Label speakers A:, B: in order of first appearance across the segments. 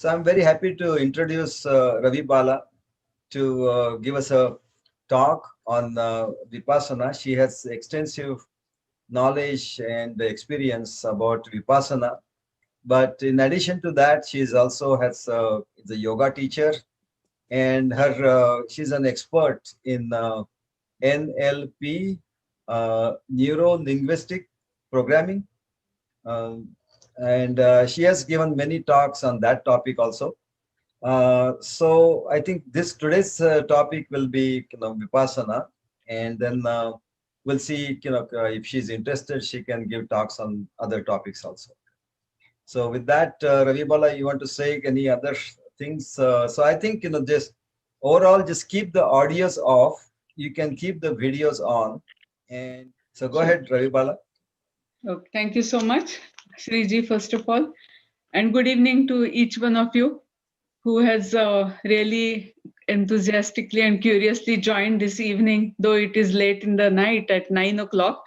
A: So I'm very happy to introduce Raviebala to give us a talk on Vipassana. She has extensive knowledge and experience about Vipassana. But in addition to that, she is also has is a yoga teacher, and her she's an expert in NLP, neuro linguistic programming, um, and she has given many talks on that topic also. So I think this today's topic will be Vipassana, and then we'll see if she's interested, she can give talks on other topics also. So with that, Ravi Bala, you want to say any other things? So I think just overall, just keep the audios off. You can keep the videos on, and so go
B: Sure.
A: ahead, Ravi Bala.
B: Okay. Thank you so much, Shriji, first of all. And good evening to each one of you who has really enthusiastically and curiously joined this evening, though it is late in the night at 9 o'clock.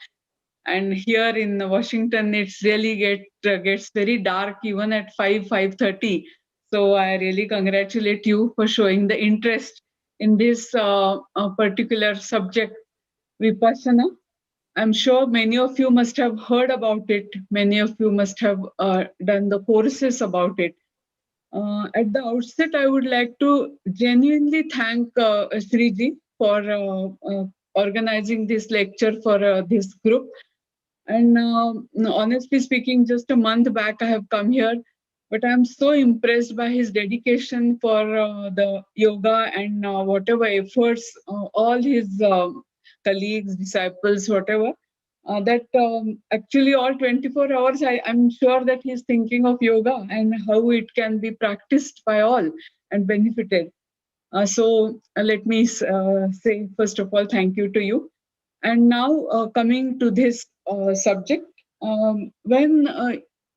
B: And here in Washington, it's really gets very dark even at 5:30. So I really congratulate you for showing the interest in this particular subject, Vipassana. I'm sure many of you must have heard about it. Many of you must have done the courses about it. At the outset, I would like to genuinely thank Sriji for organizing this lecture for this group. And honestly speaking, just a month back, I have come here, but I'm so impressed by his dedication for the yoga and whatever efforts all his colleagues, disciples, whatever, that actually all 24 hours, I'm sure that he's thinking of yoga and how it can be practiced by all and benefited. So let me say, first of all, thank you to you. And now coming to this subject, when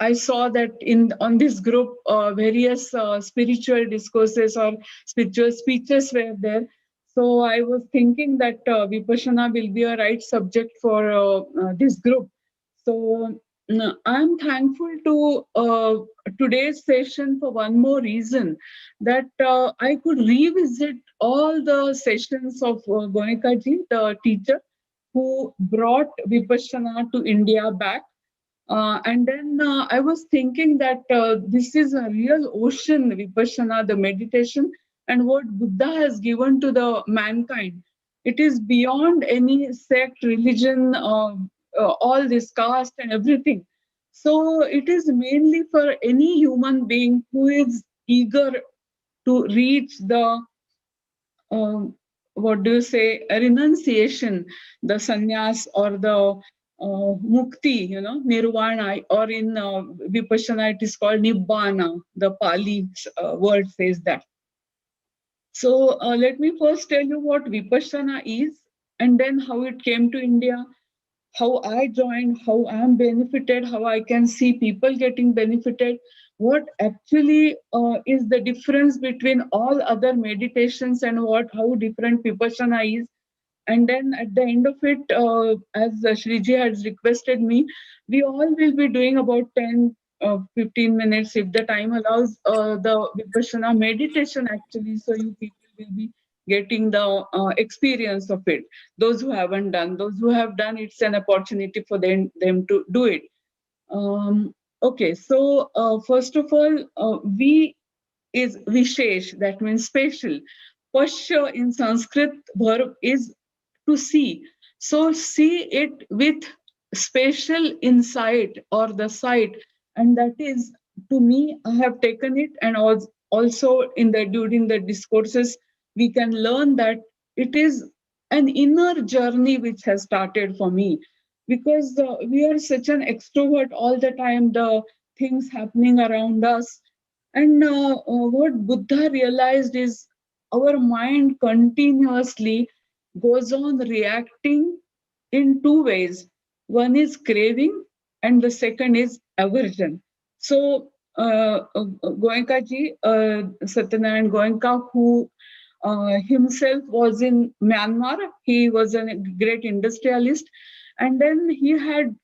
B: I saw that in on this group, various spiritual discourses or spiritual speeches were there. So I was thinking that Vipassana will be a right subject for this group. So I'm thankful to today's session for one more reason, that I could revisit all the sessions of Goenkaji, the teacher, who brought Vipassana to India back. And then I was thinking that this is a real ocean, Vipassana, the meditation, and what Buddha has given to the mankind. It is beyond any sect, religion, all this caste and everything. So it is mainly for any human being who is eager to reach the what do you say, a renunciation, the sannyas or the mukti, nirvana, or in Vipassana it is called nibbana. The Pali word says that. So let me first tell you what Vipassana is, and then how it came to India, how I joined, how I'm benefited, how I can see people getting benefited, what actually is the difference between all other meditations and how different Vipassana is. And then at the end of it, as Shriji has requested me, we all will be doing about 10, 15 minutes, if the time allows, the Vipassana meditation actually. So you people will be getting the experience of it. Those who haven't done, those who have done, it's an opportunity for them to do it. Okay, so first of all, we is Vishesh, that means special. Pashya in Sanskrit verb is to see. So see it with special insight or the sight, and that is, to me, I have taken it, and also in the during the discourses we can learn that it is an inner journey which has started for me, because we are such an extrovert all the time, the things happening around us. And what Buddha realized is our mind continuously goes on reacting in two ways. One is craving, and the second is aversion. So, Goenka ji, Satyanarayan Goenka, who himself was in Myanmar, he was a great industrialist, and then he had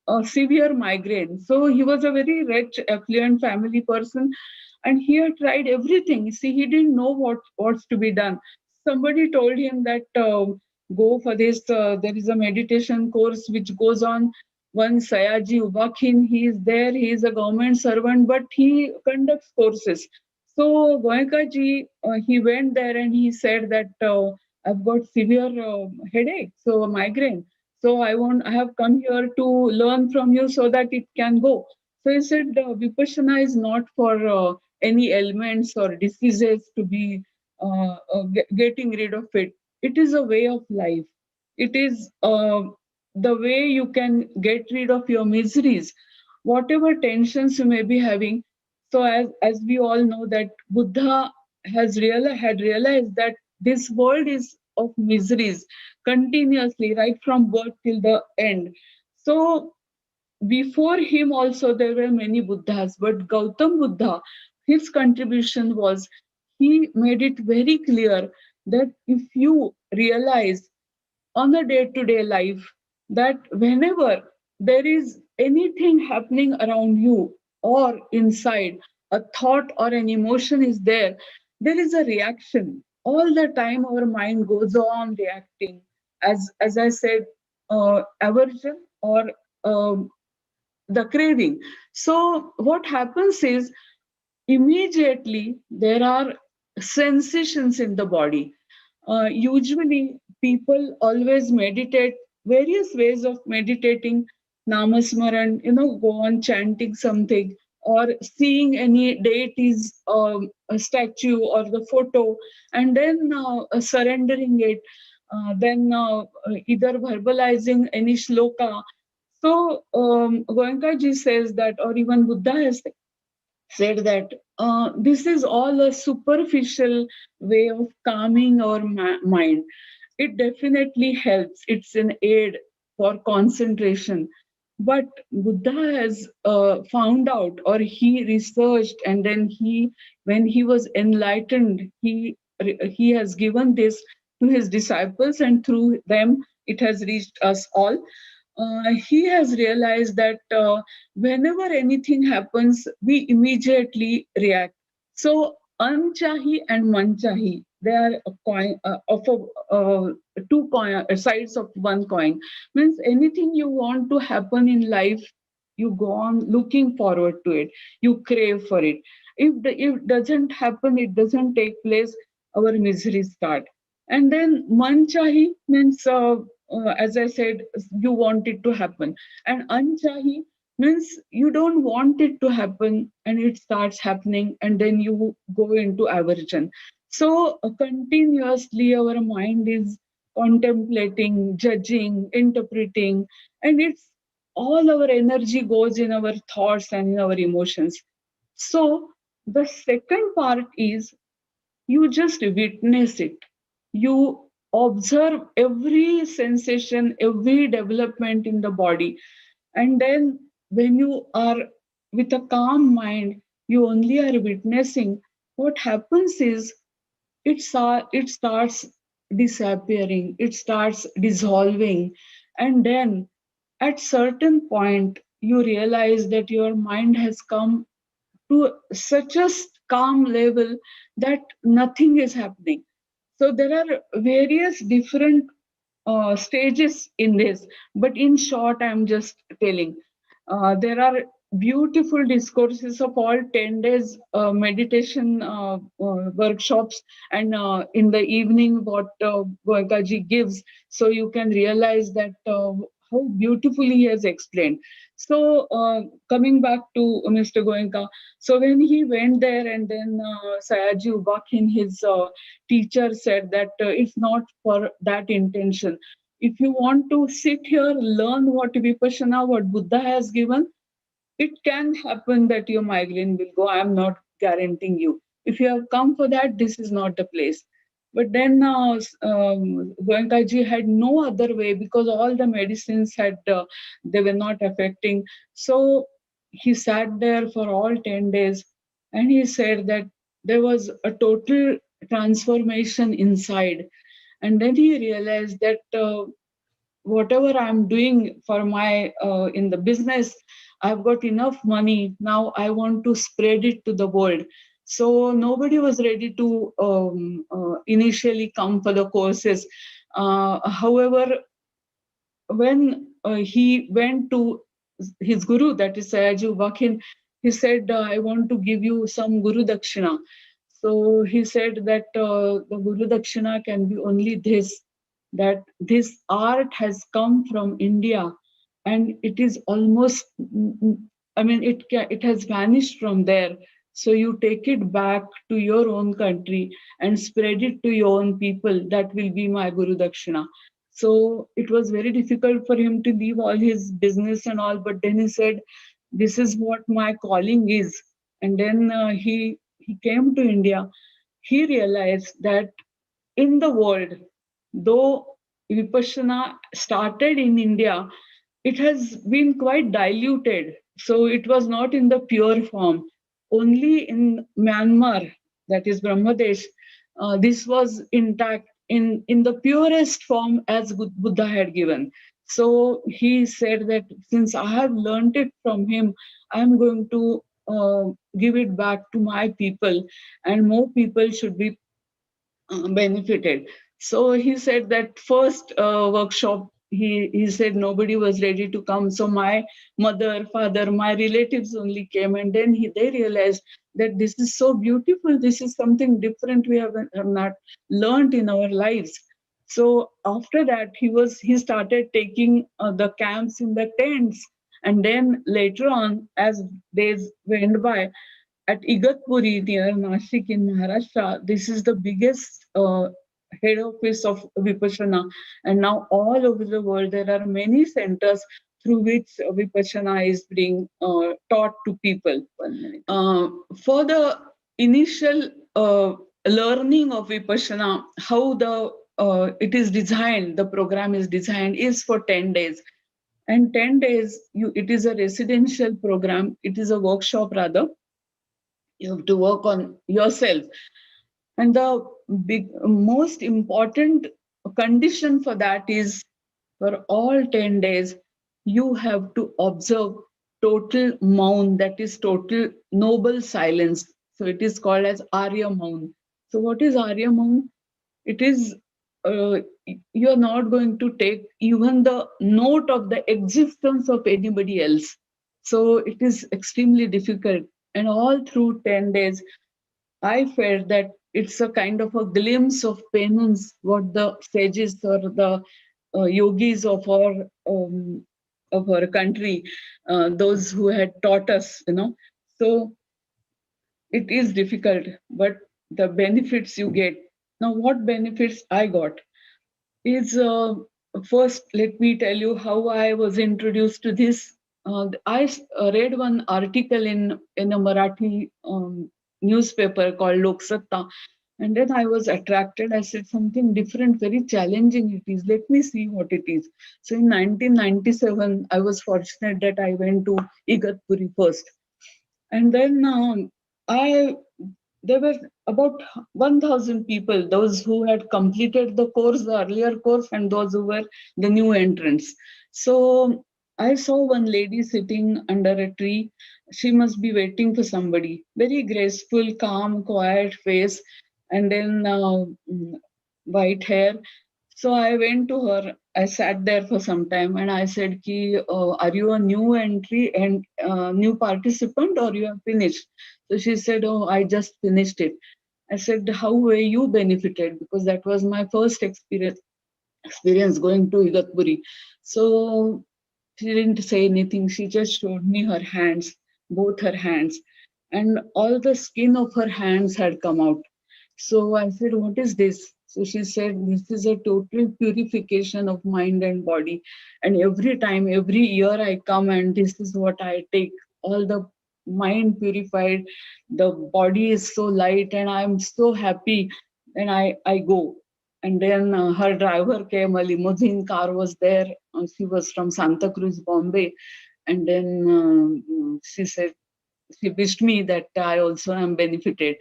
B: a severe migraine. So he was a very rich, affluent family person, and he had tried everything. See, he didn't know what's to be done. Somebody told him that go for this. There is a meditation course which goes on. One Sayaji Ubakin, he is there. He is a government servant, but he conducts courses. So Goenka ji, he went there and he said that I've got severe headache, so migraine. So I have come here to learn from you so that it can go. So he said Vipassana is not for any ailments or diseases to be getting rid of it. It is a way of life. It is the way you can get rid of your miseries, whatever tensions you may be having. So as we all know that Buddha had realized that this world is of miseries continuously, right from birth till the end. So before him also there were many Buddhas, but Gautam Buddha, his contribution was he made it very clear that if you realize on a day-to-day life that whenever there is anything happening around you or inside, a thought or an emotion is there, there is a reaction. All the time our mind goes on reacting. As I said, aversion or the craving. So what happens is immediately there are sensations in the body. Usually people always meditate, various ways of meditating, namasmaran, go on chanting something or seeing any deity's a statue or the photo and then surrendering it, then either verbalizing any shloka. So Goenka ji says that, or even Buddha has said that this is all a superficial way of calming our mind. It definitely helps. It's an aid for concentration. But Buddha has found out, or he researched, and then when he was enlightened, he has given this to his disciples, and through them, it has reached us all. He has realized that whenever anything happens, we immediately react. So, anchahi and manchahi, they are a coin of two sides of one coin. Means anything you want to happen in life, you go on looking forward to it. You crave for it. If it doesn't happen, it doesn't take place. Our misery start. And then manchahi means, as I said, you want it to happen. And anchahi means you don't want it to happen and it starts happening and then you go into aversion. So continuously our mind is contemplating, judging, interpreting, and it's all our energy goes in our thoughts and in our emotions. So the second part is you just witness it. You observe every sensation, every development in the body. And then when you are with a calm mind, you only are witnessing. What happens is it starts disappearing, it starts dissolving. And then at certain point, you realize that your mind has come to such a calm level that nothing is happening. So there are various different stages in this, but in short, I'm just telling. There are beautiful discourses of all 10 days meditation workshops, and in the evening, what Goenkaji gives, so you can realize that how beautifully he has explained. So, coming back to Mr. Goenka, so when he went there, and then Sayaji Ubakin, his teacher, said that it's not for that intention. If you want to sit here, learn what Vipassana, what Buddha has given, it can happen that your migraine will go. I'm not guaranteeing you. If you have come for that, this is not the place. But then Goenkaji had no other way because all the medicines they were not affecting. So he sat there for all 10 days and he said that there was a total transformation inside. And then he realized that whatever I'm doing for my in the business, I've got enough money. Now I want to spread it to the world. So nobody was ready to initially come for the courses. However, when he went to his guru, that is Sayaju Vakhin, he said, I want to give you some Guru Dakshina. So he said that the Guru Dakshina can be only this, that this art has come from India and it is almost, I mean, it has vanished from there. So you take it back to your own country and spread it to your own people. That will be my Guru Dakshina. So it was very difficult for him to leave all his business and all. But then he said, "This is what my calling is." And then he came to India. He realized that in the world, though Vipassana started in India, it has been quite diluted. So it was not in the pure form. Only in Myanmar, that is Brahmadesh, this was intact in the purest form as Buddha had given. So he said that since I have learned it from him, I'm going to give it back to my people, and more people should be benefited. So he said that first workshop, he said nobody was ready to come. So my mother, father, my relatives only came, and then they realized that this is so beautiful. This is something different we have not learned in our lives. So after that, he started taking the camps in the tents, and then later on, as days went by, at Igatpuri near Nashik in Maharashtra. This is the biggest head office of Vipassana. And now all over the world, there are many centers through which Vipassana is being taught to people. 1 minute. For the initial learning of Vipassana, how it is designed, the program is designed, is for 10 days. And 10 days, it is a residential program. It is a workshop rather. You have to work on yourself. And the most important condition for that is, for all 10 days, you have to observe total maun, that is total noble silence. So it is called as Arya Maun. So what is Arya Maun? It is, uh, you're not going to take even the note of the existence of anybody else. So it is extremely difficult. And all through 10 days, I felt that it's a kind of a glimpse of penance, what the sages or the yogis of our country, those who had taught us, So it is difficult, but the benefits you get. Now, what benefits I got is, first, let me tell you how I was introduced to this. I read one article in a Marathi newspaper called Lok Satta, and then I was attracted. I said, something different, very challenging it is. Let me see what it is. So in 1997, I was fortunate that I went to Igatpuri first. And then I there were about 1,000 people, those who had completed the course, the earlier course, and those who were the new entrants. So I saw one lady sitting under a tree. She must be waiting for somebody. Very graceful, calm, quiet face, and then white hair. So I went to her. I sat there for some time and I said, Ki, are you a new entry and new participant, or you have finished? So she said, oh, I just finished it. I said, how were you benefited? Because that was my first experience going to Igatpuri. So she didn't say anything. She just showed me her hands, both her hands, and all the skin of her hands had come out. So I said, what is this? So she said, this is a total purification of mind and body. And every time, every year I come and this is what I take. All the mind purified, the body is so light, and I'm so happy. And I go. And then her driver came, a limousine car was there. She was from Santa Cruz, Bombay. And then she said, she wished me that I also am benefited.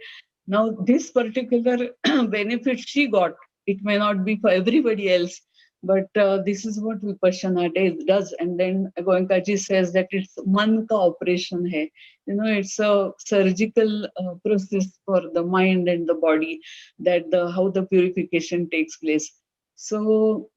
B: Now, this particular benefit she got, it may not be for everybody else, But this is what Vipassana does. And then Goenkaji says that it's man ka operation hai. It's a surgical process for the mind and the body, that how the purification takes place. So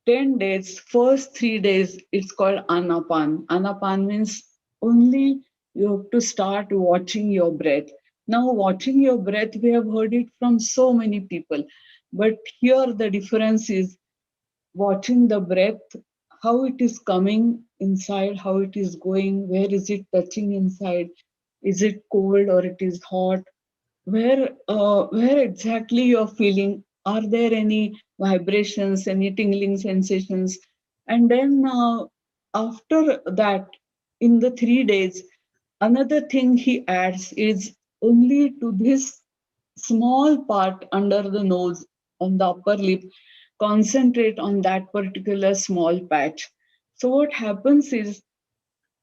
B: 10 days, first 3 days, it's called Anapan. Anapan means only you have to start watching your breath. Now, watching your breath, we have heard it from so many people. But here the difference is watching the breath, how it is coming inside, how it is going, where is it touching inside, is it cold or it is hot, where exactly you're feeling, are there any vibrations, any tingling sensations. And then after that, in the 3 days, another thing he adds is only to this small part under the nose, on the upper lip, concentrate on that particular small patch. So what happens is,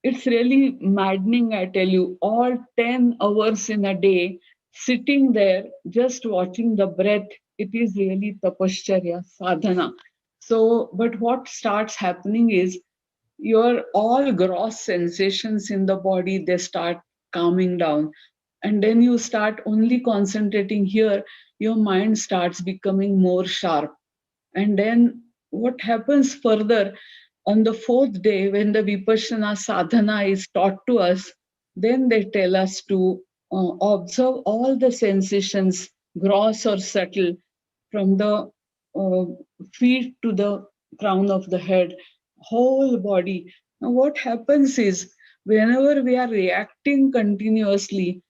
B: it's really maddening, I tell you, all 10 hours in a day, sitting there, just watching the breath. It is really tapashcharya, sadhana. So, but what starts happening is your all gross sensations in the body, they start calming down. And then you start only concentrating here, your mind starts becoming more sharp. And then what happens further, on the fourth day, when the Vipassana sadhana is taught to us, then they tell us to observe all the sensations, gross or subtle, from the uh, feet to the crown of the head, whole body. Now, what happens is, whenever we are reacting continuously,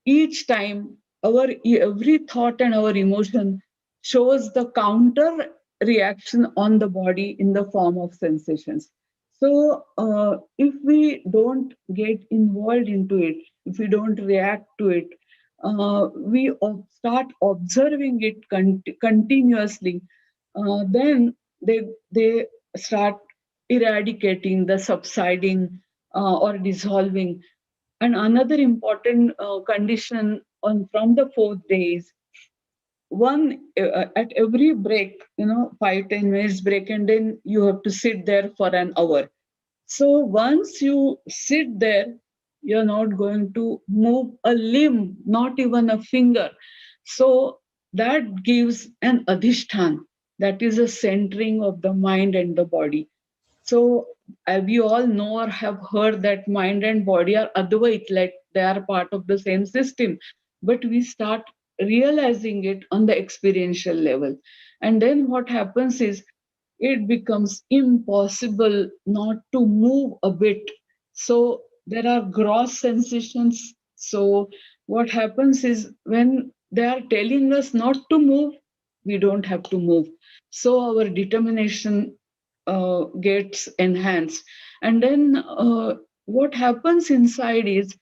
B: each time our every thought and our emotion shows the counter reaction on the body in the form of sensations. So if we don't get involved into it, if we don't react to it, we start observing it continuously, then they start eradicating, the subsiding, or dissolving. And another important condition on from the fourth day is, one, at every break, 5-10 minutes break, and then you have to sit there for an hour. So once you sit there, you're not going to move a limb, not even a finger. So that gives an adhishthan, that is a centering of the mind and the body. So we all know or have heard that mind and body are advait, like they are part of the same system. But we start realizing it on the experiential level. And then what happens is, it becomes impossible not to move a bit. So there are gross sensations. So what happens is, when they are telling us not to move, we don't have to move. So our determination gets enhanced. And then what happens inside is,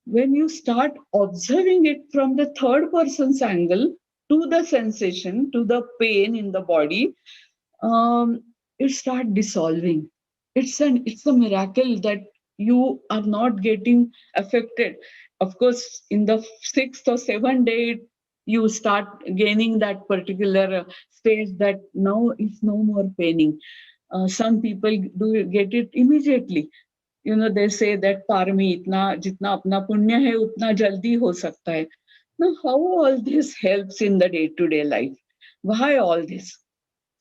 B: when you start observing it from the third person's angle, to the sensation, to the pain in the body, um, it start dissolving. It's a miracle that you are not getting affected. Of course, in the sixth or seventh day, you start gaining that particular stage, that now it's no more paining. Some people do get it immediately. They say that parmi itna jitna apna punya hai utna jaldi ho sakta hai. Now, how all this helps in the day to day life? Why all this?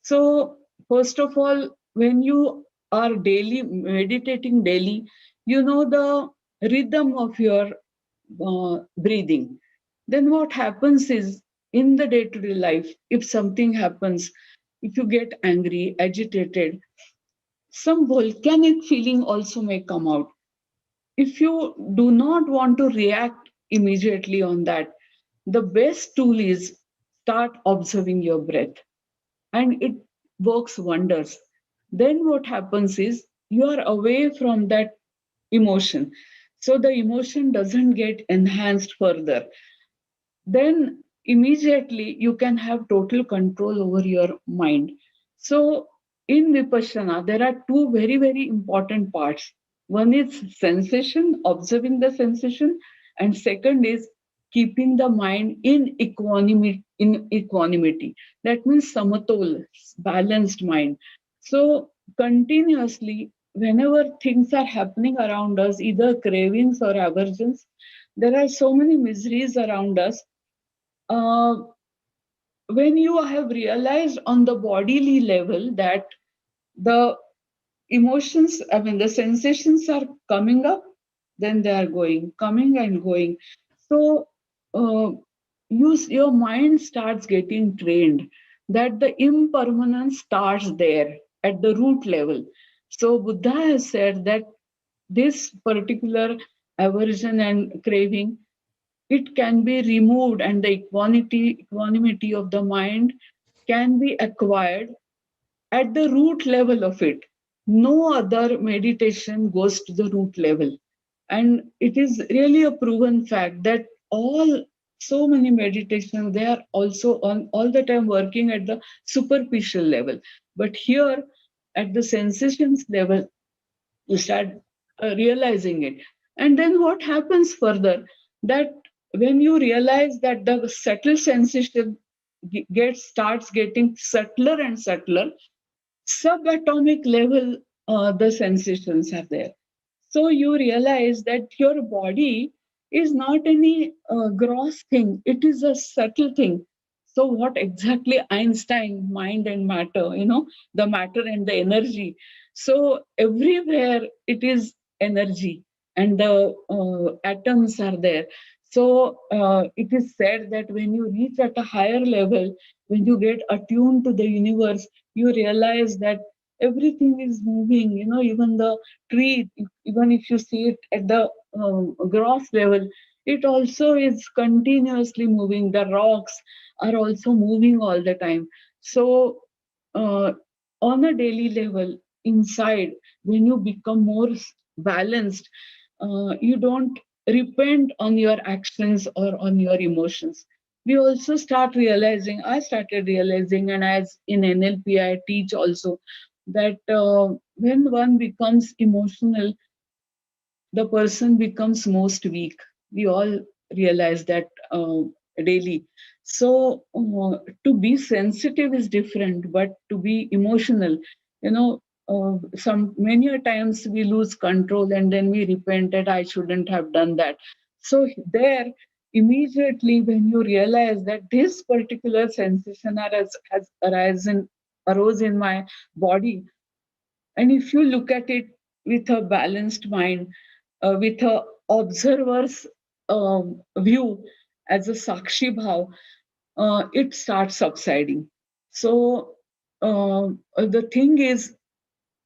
B: So, first of all, when you are daily meditating daily, you know the rhythm of your breathing. Then what happens is, in the day to day life, if something happens, if you get angry, agitated, some volcanic feeling also may come out. If you do not want to react immediately on that, the best tool is, start observing your breath, and it works wonders. Then what happens is, you are away from that emotion. So the emotion doesn't get enhanced further. Then immediately you can have total control over your mind. So in Vipassana, there are two very, very important parts. One is sensation, observing the sensation, and second is keeping the mind in equanimity. That means samatol, balanced mind. So continuously, whenever things are happening around us, either cravings or aversions, there are so many miseries around us. Uh, when you have realized on the bodily level that the emotions, I mean, the sensations are coming up, then they are going, coming and going. So uh, your mind starts getting trained that the impermanence starts there at the root level. So Buddha has said that this particular aversion and craving, it can be removed, and the equanimity of the mind can be acquired at the root level of it. No other meditation goes to the root level. And it is really a proven fact that so many meditations, they are also on all the time working at the superficial level. But here at the sensations level, you start realizing it. And then what happens further? That when you realize that the subtle sensation starts getting subtler and subtler, subatomic level, the sensations are there. So you realize that your body is not any gross thing, it is a subtle thing. So what exactly Einstein, mind and matter, the matter and the energy. So everywhere it is energy, and the atoms are there. So it is said that when you reach at a higher level, when you get attuned to the universe, you realize that everything is moving, even the tree, even if you see it at the gross level, it also is continuously moving. The rocks are also moving all the time. So uh, on a daily level, inside, when you become more balanced, you don't repent on your actions or on your emotions. We also start realizing, I started realizing, and as in NLP I teach also, that when one becomes emotional, the person becomes most weak. We all realize that daily. So to be sensitive is different, but to be emotional, you know, some many a times we lose control and then we repent that I shouldn't have done that. So there, immediately when you realize that this particular sensation has arose in my body, and if you look at it with a balanced mind, with a observer's view as a sakshi bhav, it starts subsiding. So the thing is,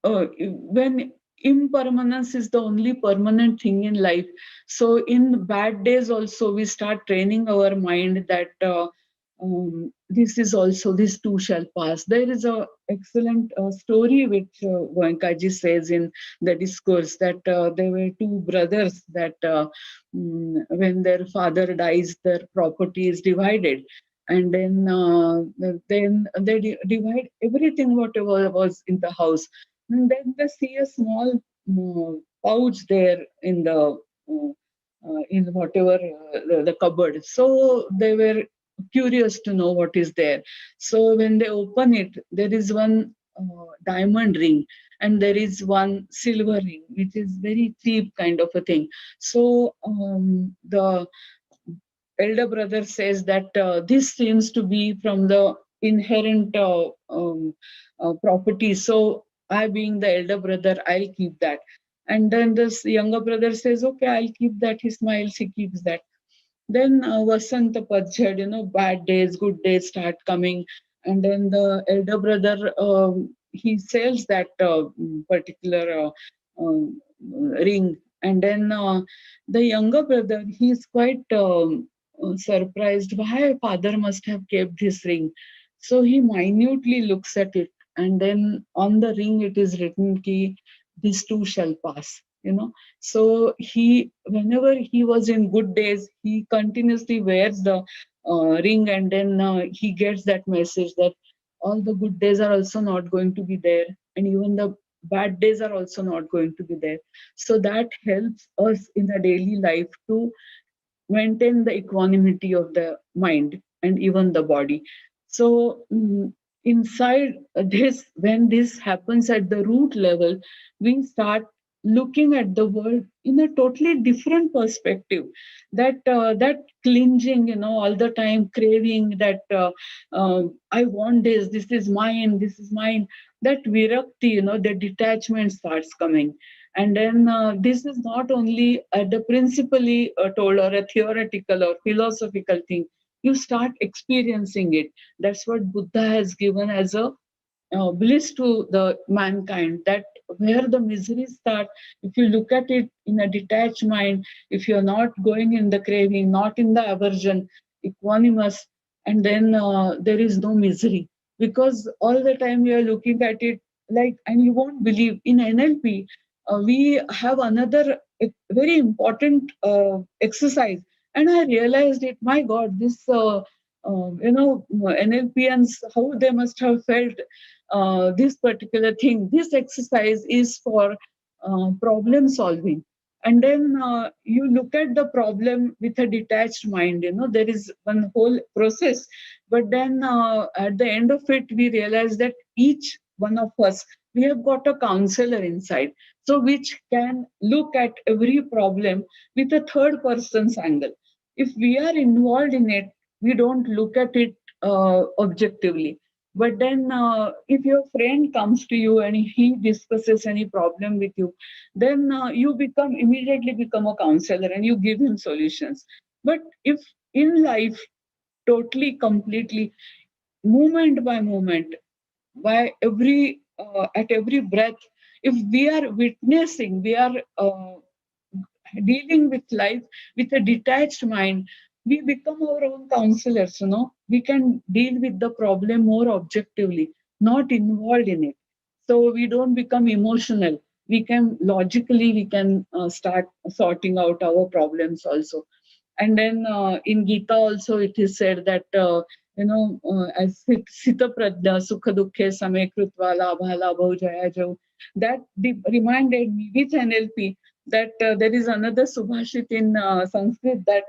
B: when impermanence is the only permanent thing in life, so in bad days also we start training our mind that this too shall pass. There is a excellent story which Goenkaji says in the discourse, that there were two brothers that when their father dies, their property is divided, and then they divide everything whatever was in the house. And then they see a small pouch there in the in whatever the cupboard. So they were curious to know what is there. So when they open it, there is one diamond ring, and there is one silver ring, which is very cheap kind of a thing. So the elder brother says that this seems to be from the inherent property. So I, being the elder brother, I'll keep that. And then this younger brother says, okay, I'll keep that. He smiles, he keeps that. Then Vasanta Padjad, bad days, good days start coming. And then the elder brother, he sells that particular ring. And then the younger brother, he's quite surprised why father must have kept this ring. So he minutely looks at it. And then on the ring, it is written, ki, this too shall pass. So whenever he was in good days, he continuously wears the ring, and then he gets that message that all the good days are also not going to be there, and even the bad days are also not going to be there. So that helps us in the daily life to maintain the equanimity of the mind and even the body. So inside this, when this happens at the root level, we start looking at the world in a totally different perspective. That clinging, all the time craving that I want this, this is mine, this is mine. That virakti, the detachment starts coming. And then this is not only at the principally told or a theoretical or philosophical thing. You start experiencing it. That's what Buddha has given as a bliss to the mankind, that where the miseries start, if you look at it in a detached mind, if you're not going in the craving, not in the aversion, equanimous, and then there is no misery, because all the time you are looking at it like, and you won't believe, in NLP we have another very important exercise, and I realized it, my god, this NLPians, how they must have felt this particular thing. This exercise is for problem solving. And then you look at the problem with a detached mind. There is one whole process. But then at the end of it, we realize that each one of us, we have got a counselor inside. So which can look at every problem with a third person's angle. If we are involved in it, we don't look at it objectively. But then, if your friend comes to you and he discusses any problem with you, then you become immediately become a counselor and you give him solutions. But if in life, totally, completely, moment by moment, by every at every breath, if we are witnessing, we are dealing with life with a detached mind, we become our own counselors. We can deal with the problem more objectively, not involved in it. So we don't become emotional. We can logically, we can start sorting out our problems also. And then in Gita also it is said that as Sita Pradya Sukha Dukhe Same Krutva Labha Labha Jaya Jau, that reminded me with NLP that there is another subhashit in Sanskrit that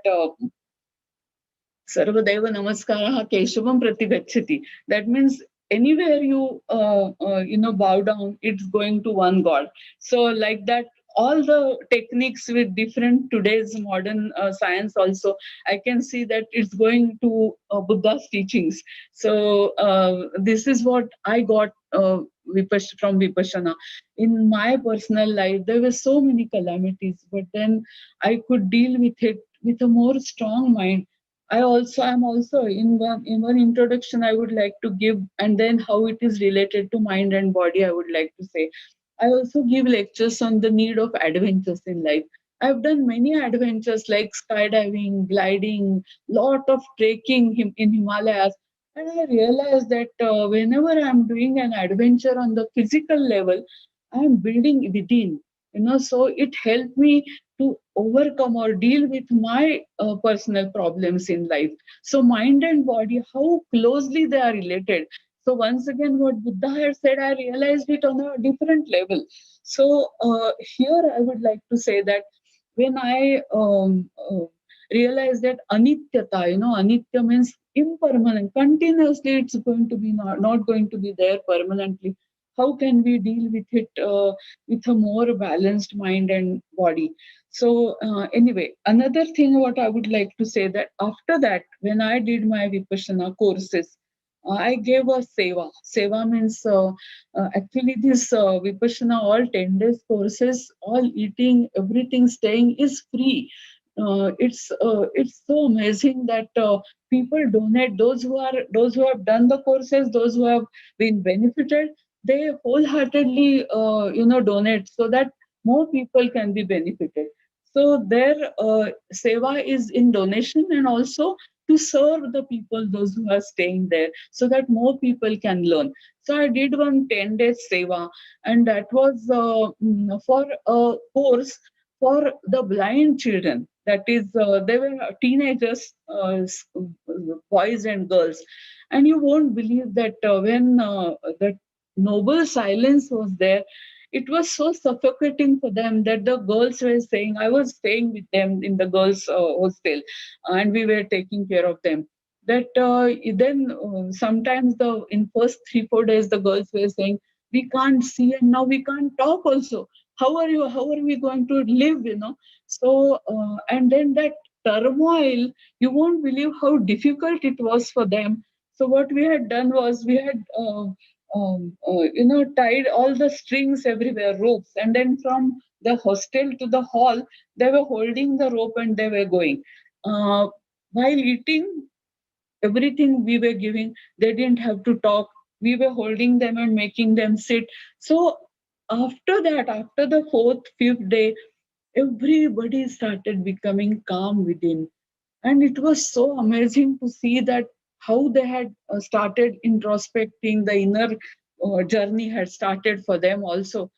B: Sarvadeva Namaskaraha Keshavam Pratigachati. That means anywhere you bow down, it's going to one God. So like that, all the techniques with different today's modern science also, I can see that it's going to Buddha's teachings. So this is what I got from Vipassana. In my personal life, there were so many calamities, but then I could deal with it with a more strong mind. I'm also in one introduction I would like to give, and then how it is related to mind and body. I would like to say, I also give lectures on the need of adventures in life. I've done many adventures like skydiving, gliding, lot of trekking in Himalayas, and I realized that whenever I'm doing an adventure on the physical level, I'm building within. So it helped me to overcome or deal with my personal problems in life. So mind and body, how closely they are related. So once again, what Buddha had said, I realized it on a different level. So here I would like to say that when I realized that anityata, anitya means impermanent, continuously it's going to be not going to be there permanently. How can we deal with it with a more balanced mind and body? So anyway, another thing what I would like to say, that after that, when I did my Vipassana courses, I gave a seva. Seva means actually this Vipassana, all 10 days courses, all eating, everything, staying is free. It's so amazing that people donate. Those who have done the courses, those who have been benefited, they wholeheartedly donate so that more people can be benefited. So their seva is in donation, and also to serve the people, those who are staying there, so that more people can learn. So I did one 10 days seva, and that was for a course for the blind children. That is, they were teenagers, boys and girls. And you won't believe that when that noble silence was there, it was so suffocating for them that the girls were saying, I was staying with them in the girls' hostel, and we were taking care of them. That then sometimes the in first 3 4 days the girls were saying, we can't see and now we can't talk also. How are you? How are we going to live? So and then that turmoil, you won't believe how difficult it was for them. So what we had done was we had tied all the strings everywhere, ropes, and then from the hostel to the hall, they were holding the rope and they were going. While eating, everything we were giving, they didn't have to talk. We were holding them and making them sit. So after that, after the fourth, fifth day, everybody started becoming calm within. And it was so amazing to see that how they had started introspecting, the inner journey had started for them also.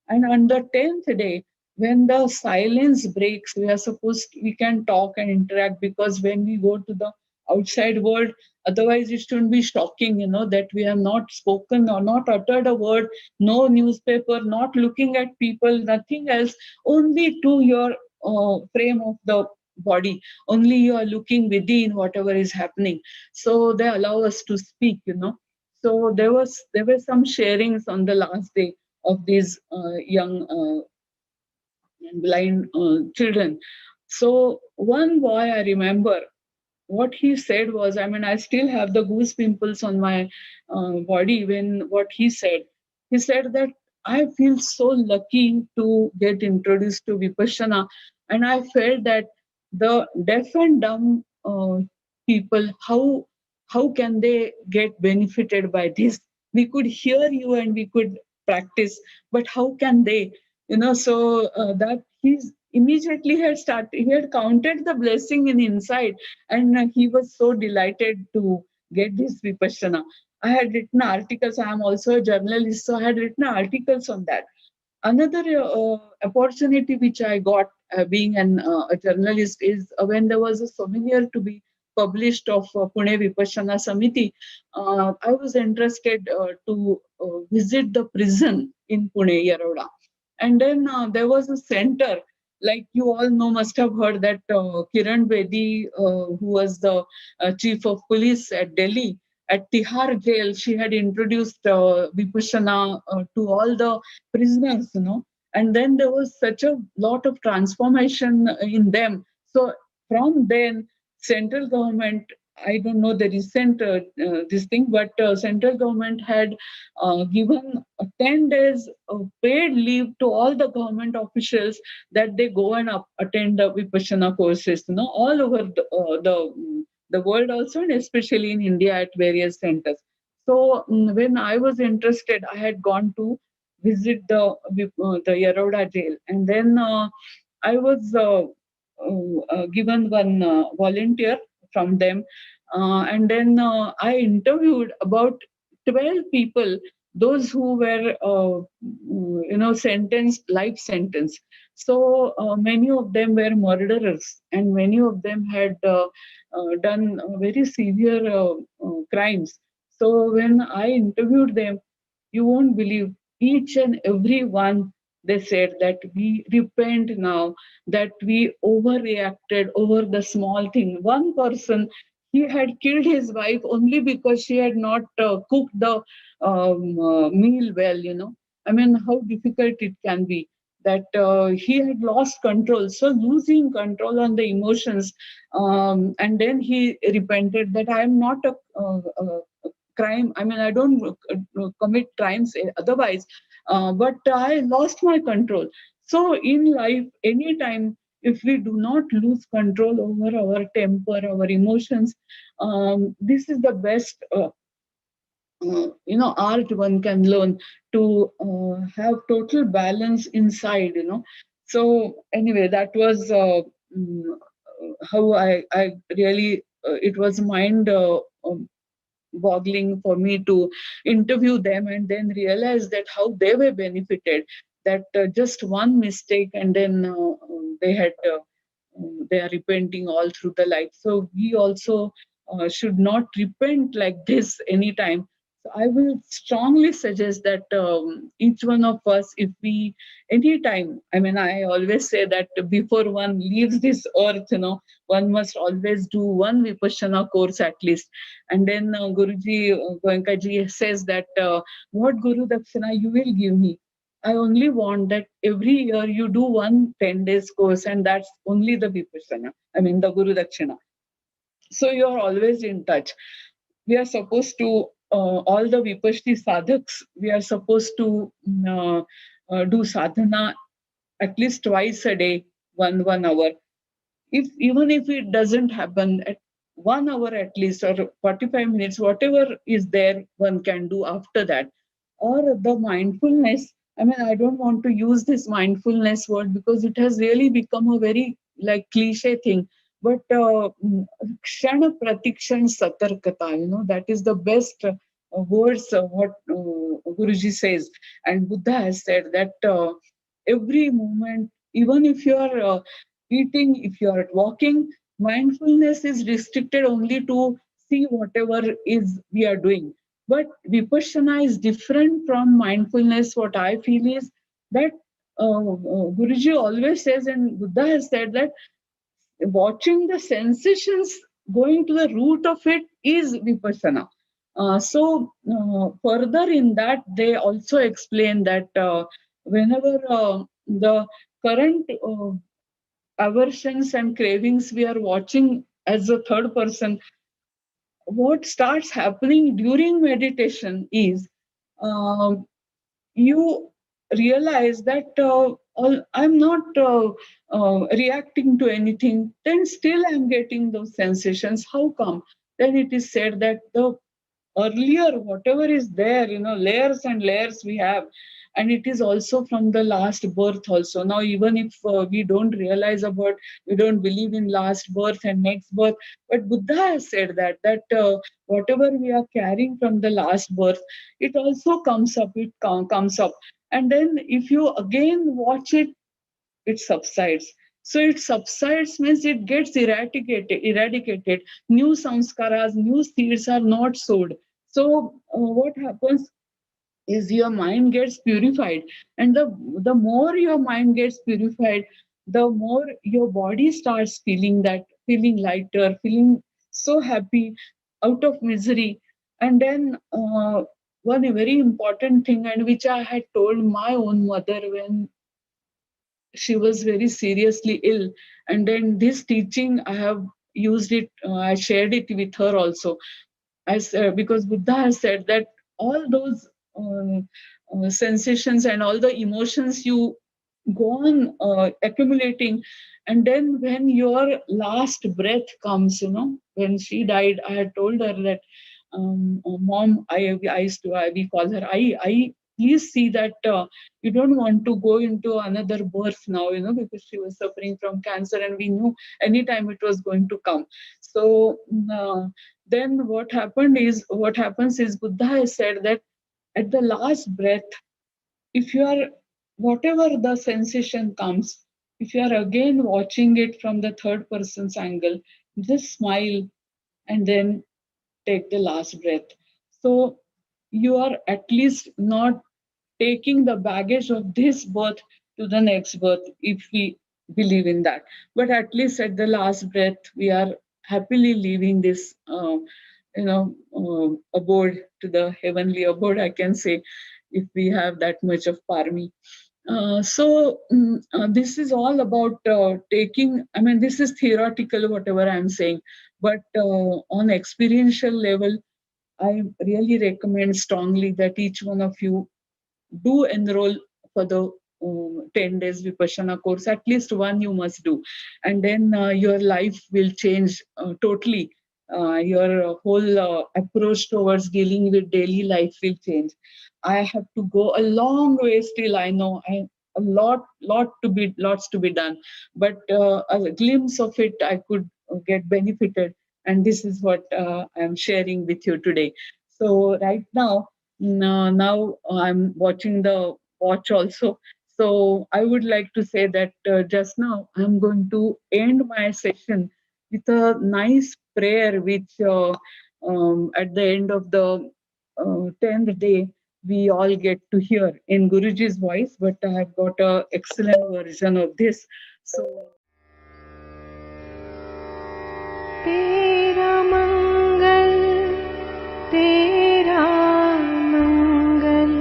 B: And on the 10th day, when the silence breaks, we can talk and interact, because when we go to the outside world, otherwise it should be shocking, that we have not spoken or not uttered a word, no newspaper, not looking at people, nothing else, only to your frame of the body, only you are looking within whatever is happening. So they allow us to speak. So there were some sharings on the last day of these young and blind children. So one boy I remember, what he said was, I mean, I still have the goose pimples on my body when what he said. He said that I feel so lucky to get introduced to Vipassana, and I felt that the deaf and dumb people, how can they get benefited by this? We could hear you and we could practice, but how can they? So that he's immediately had started. He had counted the blessing in inside, and he was so delighted to get this Vipassana. I had written articles. I am also a journalist, so I had written articles on that. Another opportunity which I got being a journalist is when there was a souvenir to be published of Pune Vipassana Samiti. I was interested to visit the prison in Pune, Yeroda. And then there was a center, like you all know, must have heard that Kiran Bedi, who was the chief of police at Delhi, at Tihar jail, she had introduced Vipassana to all the prisoners. And then there was such a lot of transformation in them. So from then, central government, I don't know the recent this thing, but central government had given 10 days of paid leave to all the government officials, that they go and attend the Vipassana courses, all over the world also, and especially in India at various centers. So when I was interested, I had gone to visit the Yeroda jail, and then I was given one volunteer from them, and then I interviewed about 12 people, those who were sentenced life sentence. So many of them were murderers, and many of them had done very severe crimes. So when I interviewed them, you won't believe, each and every one, they said that we repent now, that we overreacted over the small thing. One person, he had killed his wife only because she had not cooked the meal well. I mean, how difficult it can be, that he had lost control. So losing control on the emotions, and then he repented that I am not a crime. I mean, I don't commit crimes otherwise, but I lost my control. So in life, anytime, if we do not lose control over our temper, our emotions, this is the best art one can learn to have total balance inside. So anyway, that was how I really it was mind boggling for me to interview them and then realize that how they were benefited, that just one mistake, and then they are repenting all through the life. So we also should not repent like this anytime. So I will strongly suggest that each one of us, if we, anytime, I mean, I always say that before one leaves this earth, one must always do one Vipassana course at least. And then Guruji, Goenkaji says that, what Guru Dakshina you will give me? I only want that every year you do one 10 days course, and that's only the Vipassana. I mean, the Guru Dakshina. So you are always in touch. We are supposed to, all the Vipassana sadhaks, we are supposed to do sadhana at least twice a day, 1 hour. If even if it doesn't happen at 1 hour at least, or 45 minutes, whatever is there, one can do after that. Or the mindfulness. I mean, I don't want to use this mindfulness word because it has really become a very like cliche thing. But kshana pratikshan satarkata, that is the best words what Guruji says. And Buddha has said that every moment, even if you are eating, if you are walking, mindfulness is restricted only to see whatever is we are doing. But Vipassana is different from mindfulness. What I feel is that Guruji always says, and Buddha has said that watching the sensations, going to the root of it is Vipassana. So further in that, they also explain that whenever the current aversions and cravings we are watching as a third person, what starts happening during meditation is you realize that I'm not reacting to anything, then still I'm getting those sensations. How come? Then it is said that the earlier whatever is there, layers and layers we have, and it is also from the last birth also. Now even if we don't realize about, we don't believe in last birth and next birth, but Buddha has said that whatever we are carrying from the last birth, it also comes up, comes up, and then if you again watch it, it subsides. So it subsides means it gets eradicated. New samskaras, new seeds are not sowed. So what happens is your mind gets purified, and the more your mind gets purified, the more your body starts feeling that, feeling lighter, feeling so happy, out of misery. And then one very important thing, and which I had told my own mother when she was very seriously ill, and then this teaching I have used it, I shared it with her also, as because Buddha has said that all those sensations and all the emotions you go on accumulating, and then when your last breath comes, when she died, I had told her that, mom, I used to, we call her I, please see that you don't want to go into another birth now, because she was suffering from cancer and we knew anytime it was going to come. So then what happens is Buddha has said that at the last breath, if you are, whatever the sensation comes, if you are again watching it from the third person's angle, just smile and then take the last breath. So you are at least not taking the baggage of this birth to the next birth, if we believe in that. But at least at the last breath, we are happily leaving this, abode, to the heavenly abode, I can say, if we have that much of parmi. This is all about taking, I mean, this is theoretical, whatever I'm saying, but on experiential level, I really recommend strongly that each one of you do enroll for the 10 days Vipassana course. At least one you must do. And then your life will change totally. Your whole approach towards dealing with daily life will change. I have to go a long way still. I know a lots to be done, but a glimpse of it I could get benefited, and this is what I'm sharing with you today. So right now, now I'm watching the watch also. So I would like to say that just now I'm going to end my session with a nice prayer, which at the end of the 10th day, we all get to hear in Guruji's voice, but I have got a excellent version of this. So
C: तेरा मंगल तेरा मंगल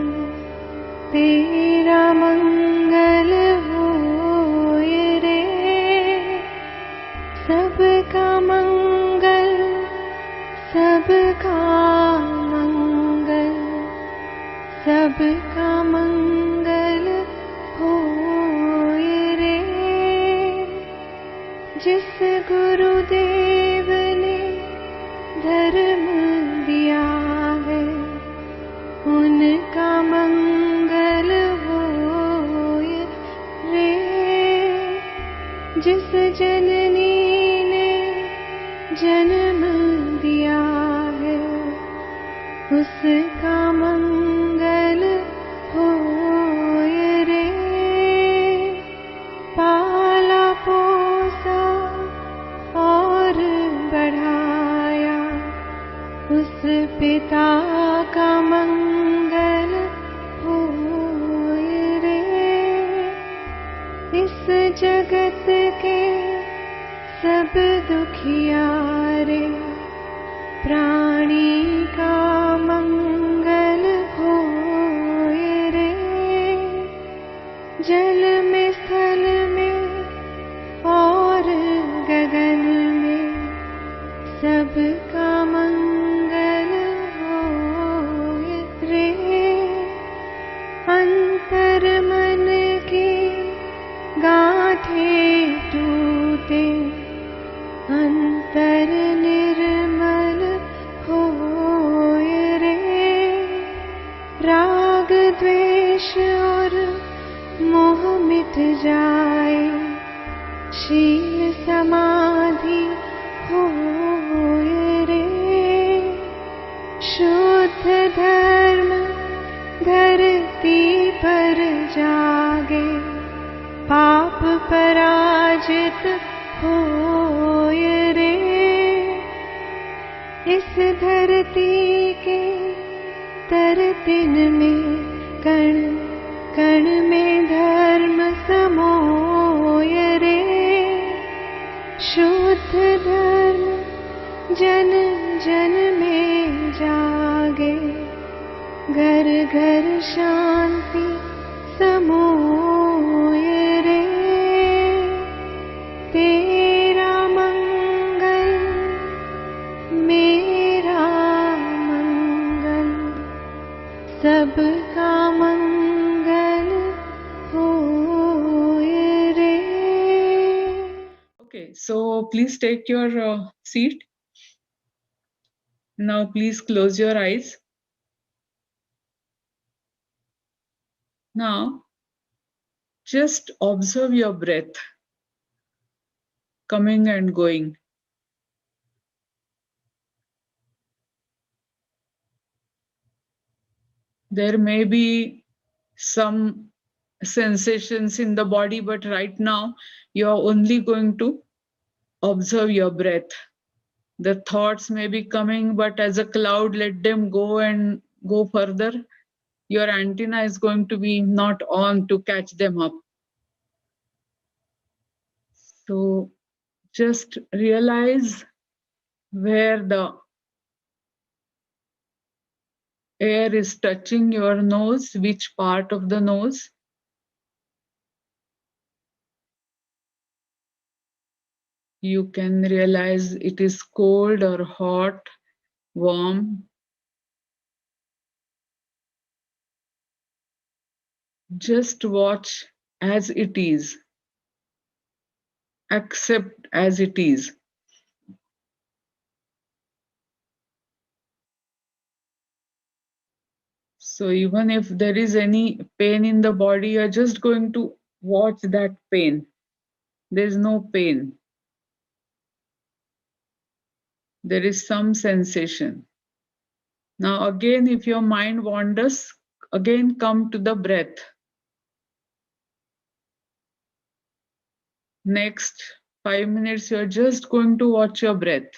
C: तेरा मंगल होए रे सबका मंगल सबका मंगल सबका मंगल होए रे जिस गुरुदेव ने धर्म दिया है उनका मंगल होए रे जिस जननी ने जन्म दिया है उसका मंगल होए रे पाला पोसा और बढ़ाया उस पिता का मंगल होए रे इस जगत के सब दुखियारे प्राणी का मंगल होए रे जल में स्थल में और गगन में सबका मंगल होए रे अंतर मन की गांठें टूटे अंतर निर्मल होए रे राग द्वेष और मोह मिट जाए शील समाधि होए रे शुद्ध धर्म धरती पर जागे पाप पराजित होए रे इस धरती के तरतिन में कण कण में धर्म समोए रे शुद्ध धर्म जन जन में जागे घर घर शांति समोए रे तेरा मंगल मेरा मंगल सबका मंगल होए रे
B: okay, so please take your seat. Now please close your eyes. Now just observe your breath coming and going. There may be some sensations in the body, but right now you are only going to observe your breath. The thoughts may be coming, but as a cloud, let them go and go further. Your antenna is going to be not on to catch them up. So just realize where the air is touching your nose, which part of the nose. You can realize it is cold or hot, warm. Just watch as it is. Accept as it is. So even if there is any pain in the body, you're just going to watch that pain. There's no pain. There is some sensation. Now again, if your mind wanders, again come to the breath. Next 5 minutes, you're just going to watch your breath.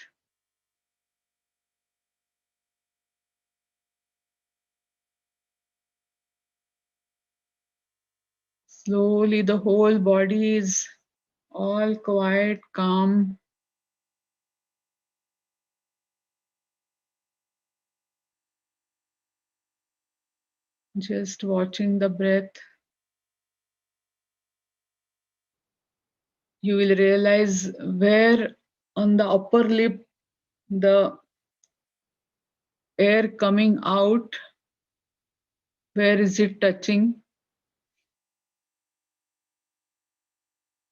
B: Slowly, the whole body is all quiet, calm. Just watching the breath. You will realize where on the upper lip the air coming out, where is it touching?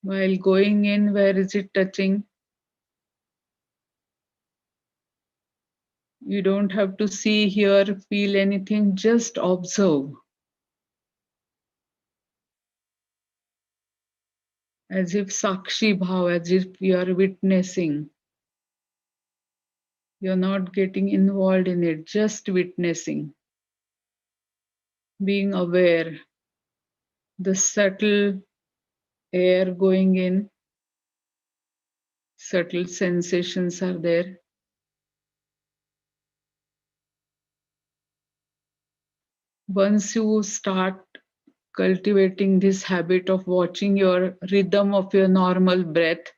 B: While going in, where is it touching? You don't have to see, hear, feel anything, just observe. As if Sakshi Bhav, as if you are witnessing. You're not getting involved in it, just witnessing. Being aware. The subtle air going in, subtle sensations are there. Once you start cultivating this habit of watching your rhythm of your normal breath,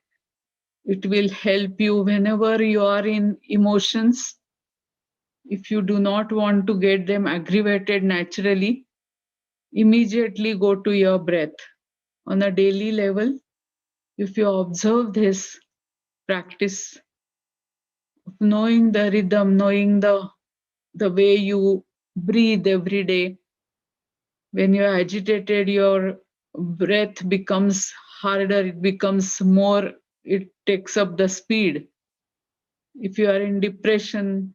B: it will help you whenever you are in emotions. If you do not want to get them aggravated naturally, immediately go to your breath. On a daily level, if you observe this practice of knowing the rhythm, knowing the way you breathe every day, when you're agitated, your breath becomes harder, it becomes more, it takes up the speed. If you are in depression,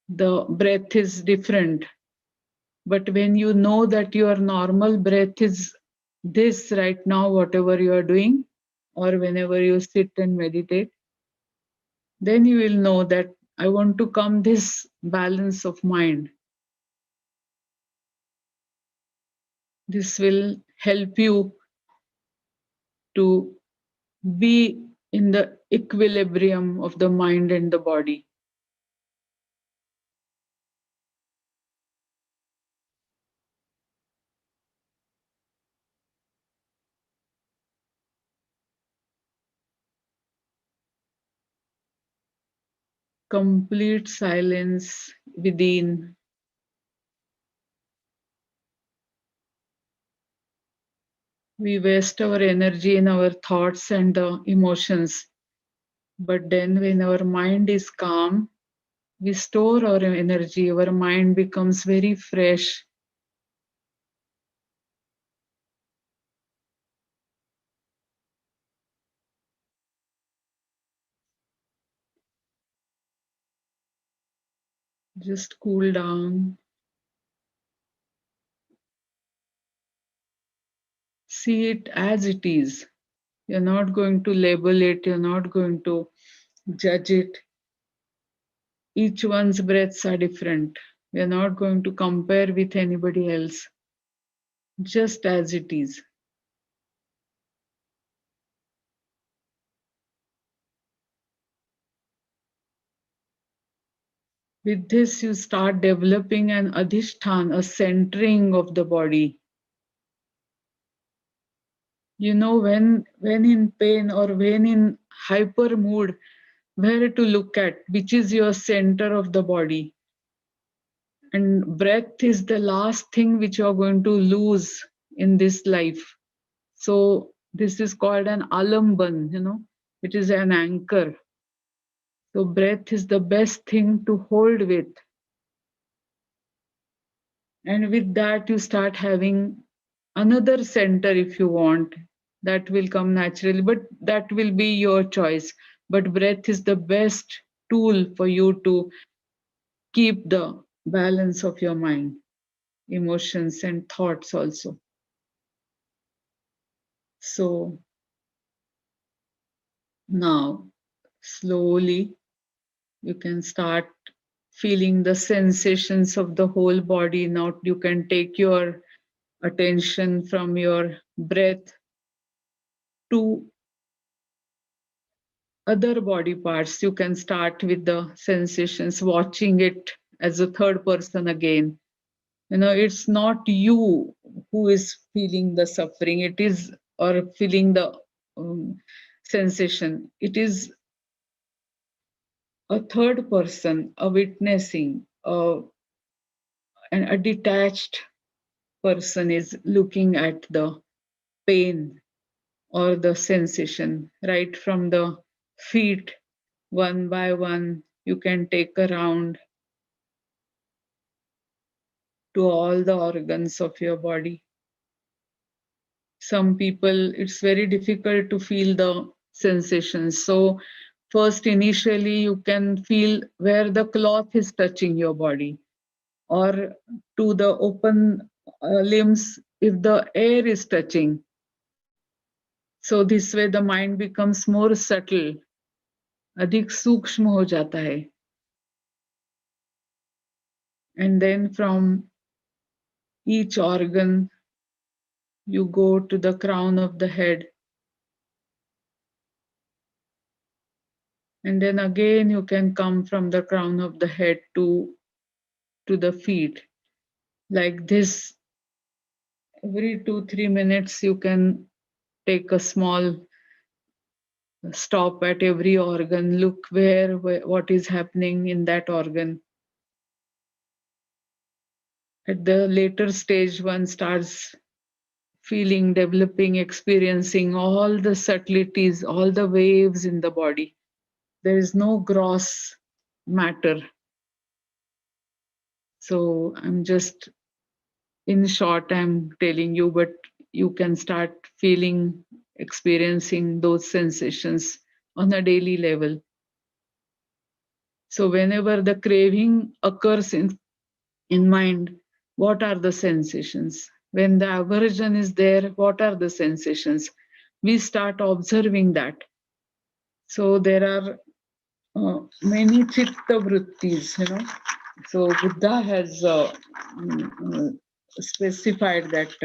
B: the breath is different. But when you know that your normal breath is this right now, whatever you are doing, or whenever you sit and meditate, then you will know that I want to come this balance of mind. This will help you to be in the equilibrium of the mind and the body. Complete silence within. We waste our energy in our thoughts and the emotions. But then, when our mind is calm, we store our energy, our mind becomes very fresh. Just cool down. See it as it is. You're not going to label it, you're not going to judge it. Each one's breaths are different. We're not going to compare with anybody else, just as it is. With this, you start developing an adhishtan, a centering of the body. You know when in pain or when in hyper mood, where to look at, which is your center of the body. And breath is the last thing which you're going to lose in this life. So this is called an alamban, it is an anchor. So breath is the best thing to hold with. And with that, you start having another center if you want. That will come naturally, but that will be your choice. But breath is the best tool for you to keep the balance of your mind, emotions, and thoughts also. So now, slowly, you can start feeling the sensations of the whole body. Now, you can take your attention from your breath to other body parts. You can start with the sensations, watching it as a third person again. It's not you who is feeling the suffering, it is, or feeling the um, sensation. It is a third person, a witnessing, and a detached person is looking at the pain or the sensation right from the feet. One by one, you can take a round to all the organs of your body. Some people, it's very difficult to feel the sensations. So, first, initially, you can feel where the cloth is touching your body, or to the open limbs if the air is touching. So, this way, the mind becomes more subtle, अधिक सूक्ष्म हो जाता है. And then from each organ, you go to the crown of the head. And then again, you can come from the crown of the head to the feet. Like this, every 2-3 minutes, you can take a small stop at every organ, look where what is happening in that organ. At the later stage, one starts feeling, developing, experiencing all the subtleties, all the waves in the body. There is no gross matter. So I'm just, in short, I'm telling you, but you can start feeling, experiencing those sensations on a daily level. So whenever the craving occurs in mind, what are the sensations? When the aversion is there, what are the sensations? We start observing that. So there are many chitta vrittis. So Buddha has specified that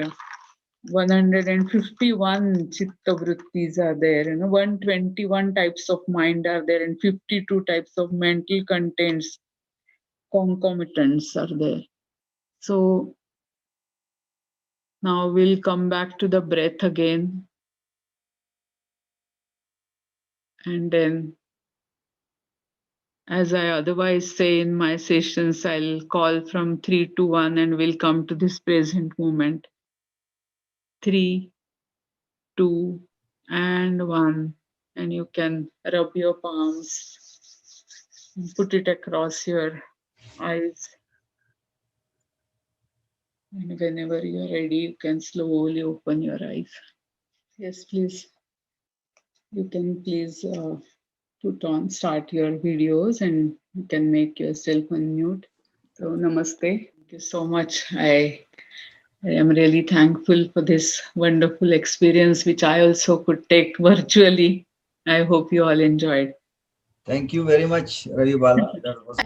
B: 151 chitta vrittis are there. 121 types of mind are there, and 52 types of mental contents, concomitants are there. So now we'll come back to the breath again. And then, as I otherwise say in my sessions, I'll call from 3 to 1 and we'll come to this present moment. 3, 2, and 1. And you can rub your palms, put it across your eyes. And whenever you're ready, you can slowly open your eyes. Yes, please. You can please start your videos, and you can make yourself unmute. So, namaste. Thank you so much. I am really thankful for this wonderful experience, which I also could take virtually. I hope you all enjoyed.
A: Thank you very much, Raviebala. That was